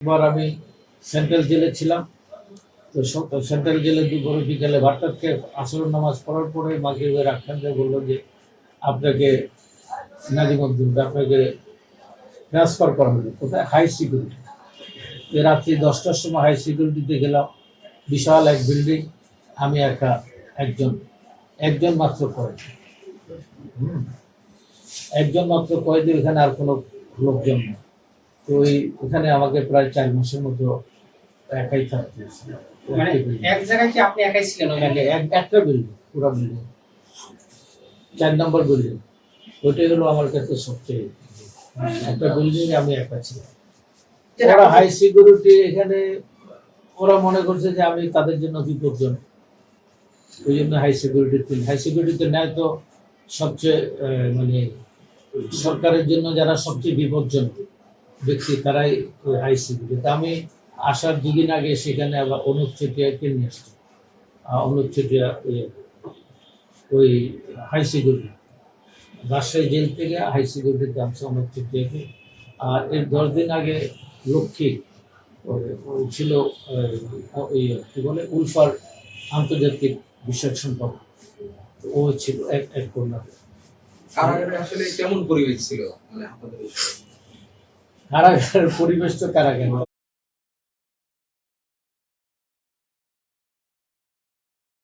এবার আমি সেন্ট্রাল জেলে ছিলাম। তো সেন্ট্রাল জেলে দুপুরে বিকেলে ভাতটাত খেয়ে আসর নামাজ পড়ার পরে মাগরিবের আখ্যানটা বললো যে আপনাকে নাজিমুদ্দিন আপনাকে ট্রান্সফার করা হলো কোথায়, হাই সিকিউরিটি। রাত্রি 10টার সময় হাই সিকিউরিটিতে গেলাম। বিশাল এক বিল্ডিং, আমি একজন মাত্র কয়েদি, একজন মাত্র কয়েদি, এখানে আর কোনো লোকজন নেই। তো ওখানে আমাকে প্রায় 4 মাসের মতো একাই থাকতে হয়েছিল। মানে এক জায়গায় কি আপনি একাই ছিলেন? একটা বিল্ডিং, পুরো বিল্ডিং, 4 নম্বর বিল্ডিং, ওইটাই হলো আমার কাছে সবচেয়ে একটা বিল্ডিং আমি একা ছিলাম। ওরা হাই সিকিউরিটি, এখানে ওরা মনে করছে যে আমি তাদের জন্য বিপজ্জনক, ওই জন্য হাই সিকিউরিটিতে নেয়। তো সবচেয়ে মানে সরকারের জন্য যারা সবচেয়ে বিপজ্জনক ব্যক্তি তারাই ওই হাই সিকিউরিটি। আমি আসার 2 দিন আগে সেখানে আবার অনুপ চেটিয়াকে নিয়ে আসছি। অনুপ চেটিয়া ওই হাই সিকিউরিটি, রাজশাহী জেল থেকে হাই সিকিউরিটিতে আনছে অনুপ চেটিয়াকে। আর এর 10 দিন আগে লক্ষ্মী ছিল কি বলে উলফার আন্তর্জাতিক বিষয়ক সম্পর্ক, ও ছিল এক কন্যাতে। কারাগারে আসলে কেমন পরিবেশ ছিল মানে আপনাদের? কারাগারের পরিবেশ তো কারাগার।